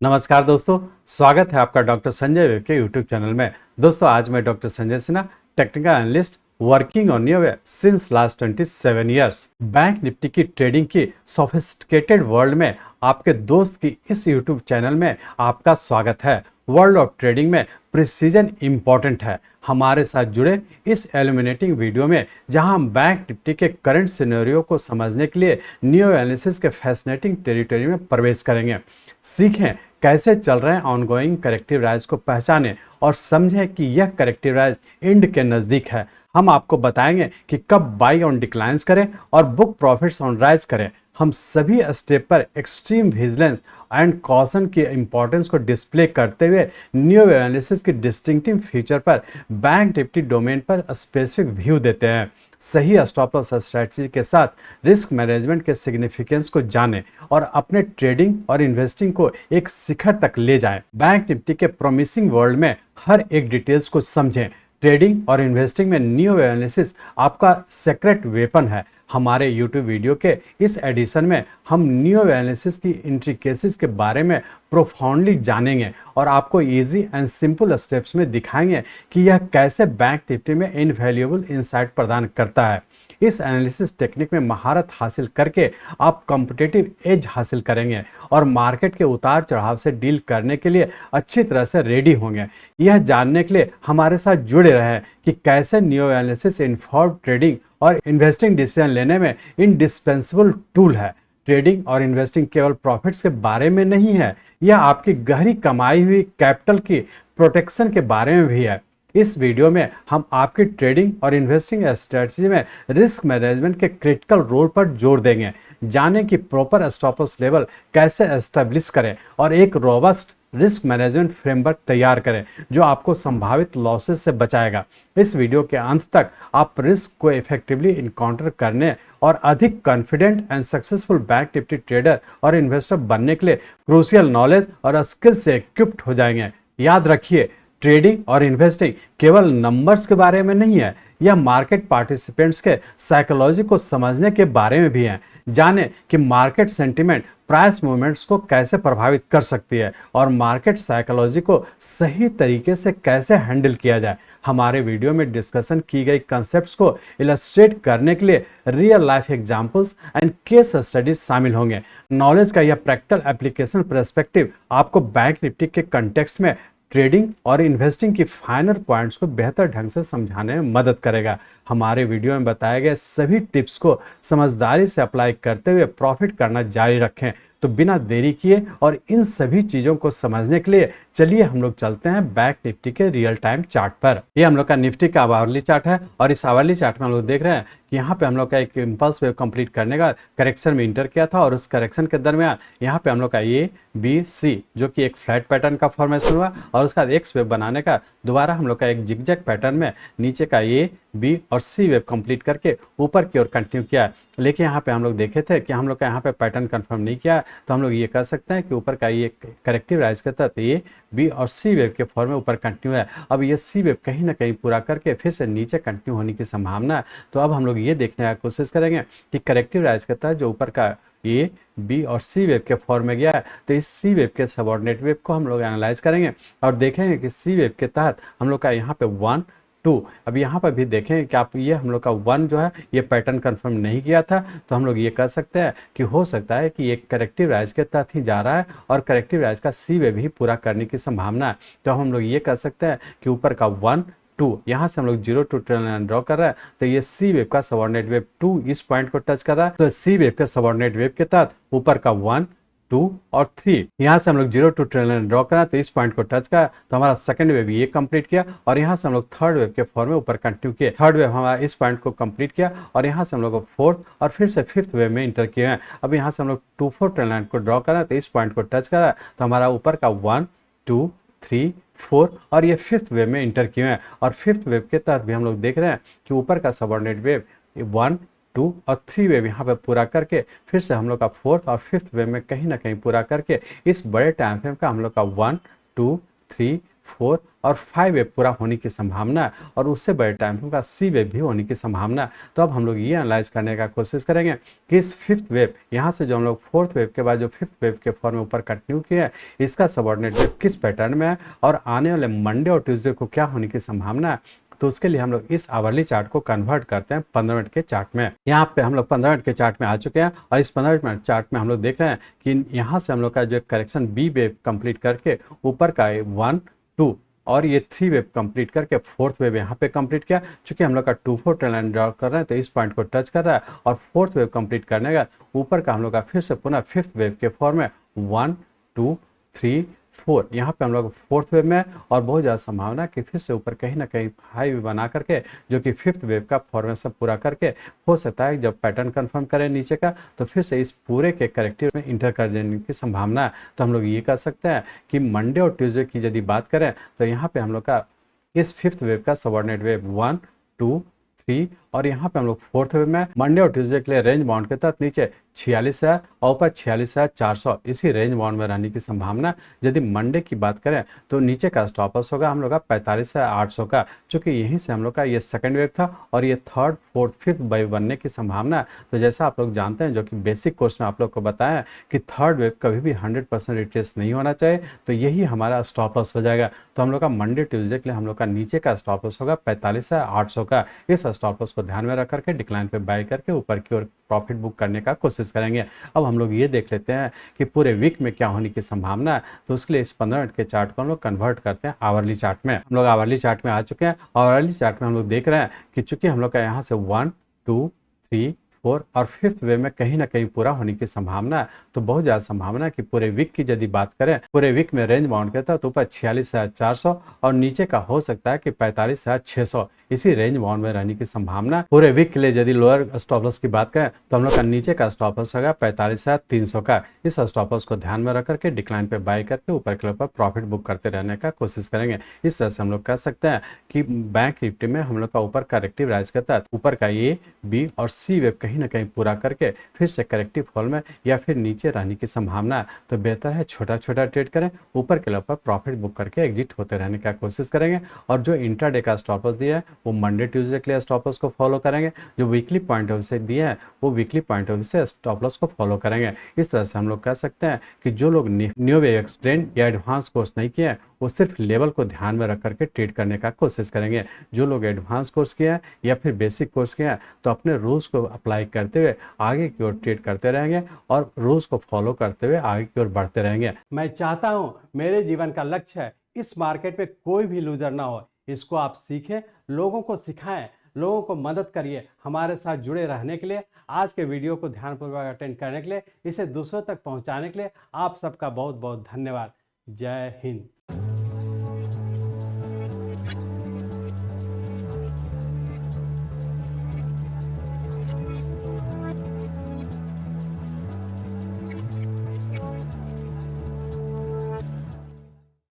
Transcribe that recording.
नमस्कार दोस्तों, स्वागत है आपका डॉक्टर संजय वेब के यूट्यूब चैनल में। दोस्तों आज मैं doctor Sanjay Sinha, technical analyst working on new way since last 27 years. Bank Nifty की ट्रेडिंग की सोफिस्टिकेटेड वर्ल्ड में आपके दोस्त की इस यूट्यूब चैनल में आपका स्वागत है। वर्ल्ड ऑफ ट्रेडिंग में प्रिसीजन इंपॉर्टेंट है। हमारे साथ जुड़े इस एल्यूमिनेटिंग वीडियो में जहां हम बैंक निफ्टी के करंट सिनेरियो को समझने के लिए न्यू एनालिसिस के फैसिनेटिंग टेरिटरी में प्रवेश करेंगे। सीखें कैसे चल रहे हैं ऑनगोइंग करेक्टिव राइज को पहचानें और समझें कि यह करेक्टिव राइज एंड के नज़दीक है। हम आपको बताएंगे कि कब बाई ऑन डिक्लाइंस करें और बुक प्रॉफिट्स ऑन राइज करें। हम सभी स्टेप पर एक्सट्रीम विजिलेंस एंड कॉशन की इंपॉर्टेंस को डिस्प्ले करते हुए न्यू एनालिसिस की डिस्टिंक्टिव फीचर पर बैंक निफ्टी डोमेन पर स्पेसिफिक व्यू देते हैं। सही स्टॉप लॉस स्ट्रेटजी के साथ रिस्क मैनेजमेंट के सिग्निफिकेंस को जानें और अपने ट्रेडिंग और इन्वेस्टिंग को एक शिखर तक ले जाएं। बैंक निफ्टी के प्रॉमिसिंग वर्ल्ड में हर एक डिटेल्स को समझें। ट्रेडिंग और इन्वेस्टिंग में न्यू एनालिसिस आपका सीक्रेट वेपन है। हमारे YouTube वीडियो के इस एडिशन में हम न्यू एनालिसिस की इंट्रिकेसीज के बारे में प्रोफाउंडली जानेंगे और आपको इजी एंड सिंपल स्टेप्स में दिखाएंगे कि यह कैसे बैंक निफ्टी में इनवैल्यूएबल इंसाइट प्रदान करता है। इस एनालिसिस टेक्निक में महारत हासिल करके आप कॉम्पिटिटिव एज हासिल करेंगे और मार्केट के उतार चढ़ाव से डील करने के लिए अच्छी तरह से रेडी होंगे। यह जानने के लिए हमारे साथ जुड़े रहें कि कैसे न्यू एनालिसिस इन्फॉर्म्ड ट्रेडिंग और इन्वेस्टिंग डिसीजन लेने में इंडिस्पेंसिबल टूल है। ट्रेडिंग और इन्वेस्टिंग केवल प्रॉफिट्स के बारे में नहीं है, यह आपकी गहरी कमाई हुई कैपिटल की प्रोटेक्शन के बारे में भी है। इस वीडियो में हम आपकी ट्रेडिंग और इन्वेस्टिंग स्ट्रेटजी में रिस्क मैनेजमेंट के क्रिटिकल रोल पर जोर देंगे। जानें कि प्रॉपर स्टॉप लॉस लेवल कैसे एस्टेब्लिश करें और एक रोबस्ट रिस्क मैनेजमेंट फ्रेमवर्क तैयार करें जो आपको संभावित लॉसेस से बचाएगा। इस वीडियो के अंत तक आप रिस्क को इफेक्टिवली इनकाउंटर करने और अधिक confident and successful bank Nifty trader और इन्वेस्टर बनने के लिए क्रूशियल नॉलेज और स्किल से इक्विप्ड हो जाएंगे। याद रखिए, ट्रेडिंग और इन्वेस्टिंग केवल नंबर्स के बारे में नहीं है, यह मार्केट पार्टिसिपेंट्स के साइकोलॉजी को समझने के बारे में भी है। जानें कि मार्केट सेंटिमेंट प्राइस मूवमेंट्स को कैसे प्रभावित कर सकती है और मार्केट साइकोलॉजी को सही तरीके से कैसे हैंडल किया जाए। हमारे वीडियो में डिस्कशन की गई कॉन्सेप्ट्स को इलस्ट्रेट करने के लिए real life examples and case studies शामिल होंगे। नॉलेज का यह प्रैक्टिकल एप्लीकेशन पर्सपेक्टिव आपको बैंक निफ्टी के कंटेक्स्ट में ट्रेडिंग और इन्वेस्टिंग की फाइनल पॉइंट्स को बेहतर ढंग से समझाने में मदद करेगा। हमारे वीडियो में बताए गए सभी टिप्स को समझदारी से अप्लाई करते हुए प्रॉफिट करना जारी रखें। तो बिना देरी किए और इन सभी चीज़ों को समझने के लिए चलिए हम लोग चलते हैं बैंक निफ्टी के रियल टाइम चार्ट पर। ये हम लोग का निफ्टी का आवरली चार्ट है और इस आवरली चार्ट में हम लोग देख रहे हैं कि यहाँ पे हम लोग का एक इम्पल्स वेव कंप्लीट करने का करेक्शन में इंटर किया था और उस करेक्शन के दरमियान यहाँ पे हम लोग का ए बी सी जो कि एक फ्लैट पैटर्न का फॉर्मेशन हुआ और उसका एक्स वेव बनाने का दोबारा हम लोग का एक जिगजैग पैटर्न में नीचे का ए बी और सी वेव कंप्लीट करके ऊपर की ओर कंटिन्यू किया। लेकिन यहाँ पे हम लोग देखे थे कि हम लोग का यहाँ पे पैटर्न कंफर्म नहीं किया, तो हम लोग ये कह सकते हैं कि ऊपर का ये करेक्टिव राइज के तहत ए बी और सी वेव के फॉर्म में ऊपर कंटिन्यू है। अब ये सी वेव कहीं ना कहीं पूरा करके फिर से नीचे कंटिन्यू होने की संभावना है। तो अब हम लोग ये देखने की कोशिश करेंगे कि करेक्टिव राइज के तहत जो ऊपर का ए बी और सी वेव के फॉर्म में गया है, तो इस सी वेव के सबऑर्डिनेट वेव को हम लोग एनालाइज करेंगे और देखेंगे कि सी वेव के तहत हम लोग का यहाँ पे 1 2 अब यहाँ पर भी देखें कि आप ये हम लोग का 1 जो है ये पैटर्न कंफर्म नहीं किया था, तो हम लोग ये कह सकते हैं कि हो सकता है कि एक करेक्टिव राइज के तहत ही जा रहा है और करेक्टिव राइज का सी वेव ही पूरा करने की संभावना है। तो हम लोग ये कह सकते हैं कि ऊपर का 1 2 यहाँ से हम लोग 0 टू ट्रेंड लाइन ड्रॉ कर रहा है, तो ये सी वेव का सबऑर्डिनेट वेव 2 इस पॉइंट को टच कर रहा है। तो सी वेव के सबऑर्डिनेट वेव के तहत ऊपर का 1 2 और 3 यहाँ से हम लोग 0 टू ट्रेंड लाइन ड्रॉ करा, तो इस पॉइंट को टच करा, तो हमारा सेकंड वेव ये कंप्लीट किया और यहाँ से हम लोग थर्ड वेव के फॉर्म में ऊपर कंटिन्यू किए। थर्ड वेव हमारा इस पॉइंट को कंप्लीट किया और यहाँ से हम लोग फोर्थ और फिर से फिफ्थ वेव में इंटर किए हैं। अब यहाँ से हम लोग 2 4 ट्रेंड लाइन को ड्रॉ करा, तो इस पॉइंट को टच करा, तो हमारा ऊपर का 1 2 3 4 और ये फिफ्थ वेव में इंटर किए हैं। और फिफ्थ वेव के तहत भी हम लोग देख रहे हैं कि ऊपर का सबऑर्डिनेट वेव 1 2 और 3 वेव यहाँ पे पूरा करके फिर से हम लोग का फोर्थ और फिफ्थ वेव में कहीं ना कहीं पूरा करके इस बड़े टाइम फ्रेम का हम लोग का 1 2 3 4 और 5 वेव पूरा होने की संभावना है और उससे बड़े टाइम फ्रेम का सी वेव भी होने की संभावना है। तो अब हम लोग ये एनालाइज करने का कोशिश करेंगे कि इस फिफ्थ वेव यहाँ से जो हम लोग फोर्थ वेव के बाद जो फिफ्थ वेव के फॉर्म में ऊपर कंटिन्यू किया है, इसका सबऑर्डिनेट वेव किस पैटर्न में है और आने वाले मंडे और ट्यूसडे को क्या होने की संभावना है। तो उसके लिए हम लोग इस आवरली चार्ट को कन्वर्ट करते हैं 15 मिनट के चार्ट में। यहाँ पे हम लोग 15 मिनट के चार्ट में आ चुके हैं और इस 15 मिनट चार्ट में हम लोग देख रहे हैं कि यहाँ से हम लोग का जो करेक्शन बी वेव कंप्लीट करके ऊपर का 1 2 और ये 3 वेव कंप्लीट करके फोर्थ वेव यहाँ पे कंप्लीट किया। चूंकि हम लोग का 2-4 ट्रेन लाइन ड्रॉ कर रहे हैं तो इस पॉइंट को टच कर रहा है और फोर्थ वेव कंप्लीट करने का ऊपर का हम लोग का फिर से पुनः फिफ्थ वेव के फॉर्म में 1 2 3 4 यहाँ पे हम लोग फोर्थ वेव में और बहुत ज़्यादा संभावना कि फिर से ऊपर कहीं ना कहीं हाई बना करके जो कि फिफ्थ वेव का फॉर्मेशन पूरा करके हो सकता है जब पैटर्न कंफर्म करें नीचे का तो फिर से इस पूरे के करेक्टिव में इंटर कर जाने की संभावना है। तो हम लोग ये कह सकते हैं कि मंडे और ट्यूसडे की यदि बात करें तो यहाँ पे हम लोग का इस फिफ्थ वेव का सबऑर्डिनेट वेव 1 2 3 और यहाँ पे हम लोग फोर्थ वेव में मंडे और ट्यूसडे के लिए रेंज बाउंड के तहत नीचे 46,000 और ऊपर 46,400 इसी रेंज बाउंड में रहने की संभावना। यदि मंडे की बात करें तो नीचे का स्टॉप लॉस होगा हम लोग का 45,800 का, क्योंकि यहीं से हम लोग का ये सेकंड वेव था और ये थर्ड फोर्थ फिफ्थ वेव बनने की संभावना। तो जैसा आप लोग जानते हैं जो कि बेसिक कोर्स में आप लोग को बताया कि थर्ड वेव कभी भी 100% रिट्रेस नहीं होना चाहिए, तो यही हमारा स्टॉप लॉस हो जाएगा। तो हम लोग का मंडे ट्यूसडे के लिए हम लोग का नीचे का स्टॉप लॉस होगा 45,800 का। इस स्टॉप लॉस को ध्यान में रख करके डिक्लाइन पे बाय करके ऊपर की ओर प्रॉफिट बुक करने का कोशिश करेंगे। अब हम लोग ये देख लेते हैं कि पूरे वीक में क्या होने की संभावना है। तो उसके लिए इस 15 मिनट के चार्ट को हम लोग कन्वर्ट करते हैं आवरली चार्ट में। हम लोग आवरली चार्ट में आ चुके हैं और आवरली चार्ट में हम लोग देख रहे हैं कि चूंकि हम लोग का यहाँ से 1 2 3 4 और फिफ्थ वे में कहीं ना कहीं पूरा होने की संभावना है। तो बहुत ज़्यादा संभावना है कि पूरे वीक की यदि बात करें पूरे वीक में रेंज बाउंड करता है तो ऊपर 46,400 और नीचे का हो सकता है कि 45,600 इसी रेंज बाउंड में रहने की संभावना। पूरे वीक के लिए यदि लोअर स्टॉप लॉस की बात करें तो हम लोग का नीचे का स्टॉप लॉस होगा 45,300 का। इस स्टॉप लॉस को ध्यान में रख करके डिक्लाइन पे बाय करके ऊपर के ऊपर प्रॉफिट बुक करते रहने का कोशिश करेंगे। इस तरह से हम लोग कह सकते हैं कि बैंक निफ्टी में हम लोग का ऊपर करेक्टिव राइज के तहत ऊपर का ए बी और सी वेव कहीं ना कहीं पूरा करके फिर से करेक्टिव फॉल में या फिर नीचे रहने की संभावना है। तो बेहतर है छोटा छोटा ट्रेड करें, ऊपर के ऊपर प्रॉफिट बुक करके एग्जिट होते रहने का कोशिश करेंगे। और जो इंट्राडे का स्टॉप लॉस दिया है वो मंडे ट्यूसडे के लिए स्टॉप लॉस को फॉलो करेंगे। जो वीकली पॉइंट ऑफ व्यू से दिए हैं वो वीकली पॉइंट ऑफ व्यू से स्टॉप लॉस को फॉलो करेंगे। इस तरह से हम लोग कह सकते हैं कि जो लोग न्यू वे एक्सप्लेन या एडवांस कोर्स नहीं किए हैं वो सिर्फ लेवल को ध्यान में रख करके ट्रेड करने का कोशिश करेंगे। जो लोग एडवांस कोर्स किए हैं या फिर बेसिक कोर्स किए हैं तो अपने रूल्स को अप्लाई करते हुए आगे की ओर ट्रेड करते रहेंगे और रूल्स को फॉलो करते हुए आगे की ओर बढ़ते रहेंगे। मैं चाहता हूं मेरे जीवन का लक्ष्य है इस मार्केट में कोई भी लूजर ना हो। इसको आप सीखें, लोगों को सिखाएं, लोगों को मदद करिए। हमारे साथ जुड़े रहने के लिए, आज के वीडियो को ध्यानपूर्वक अटेंड करने के लिए, इसे दूसरों तक पहुंचाने के लिए आप सबका बहुत बहुत धन्यवाद। जय हिंद।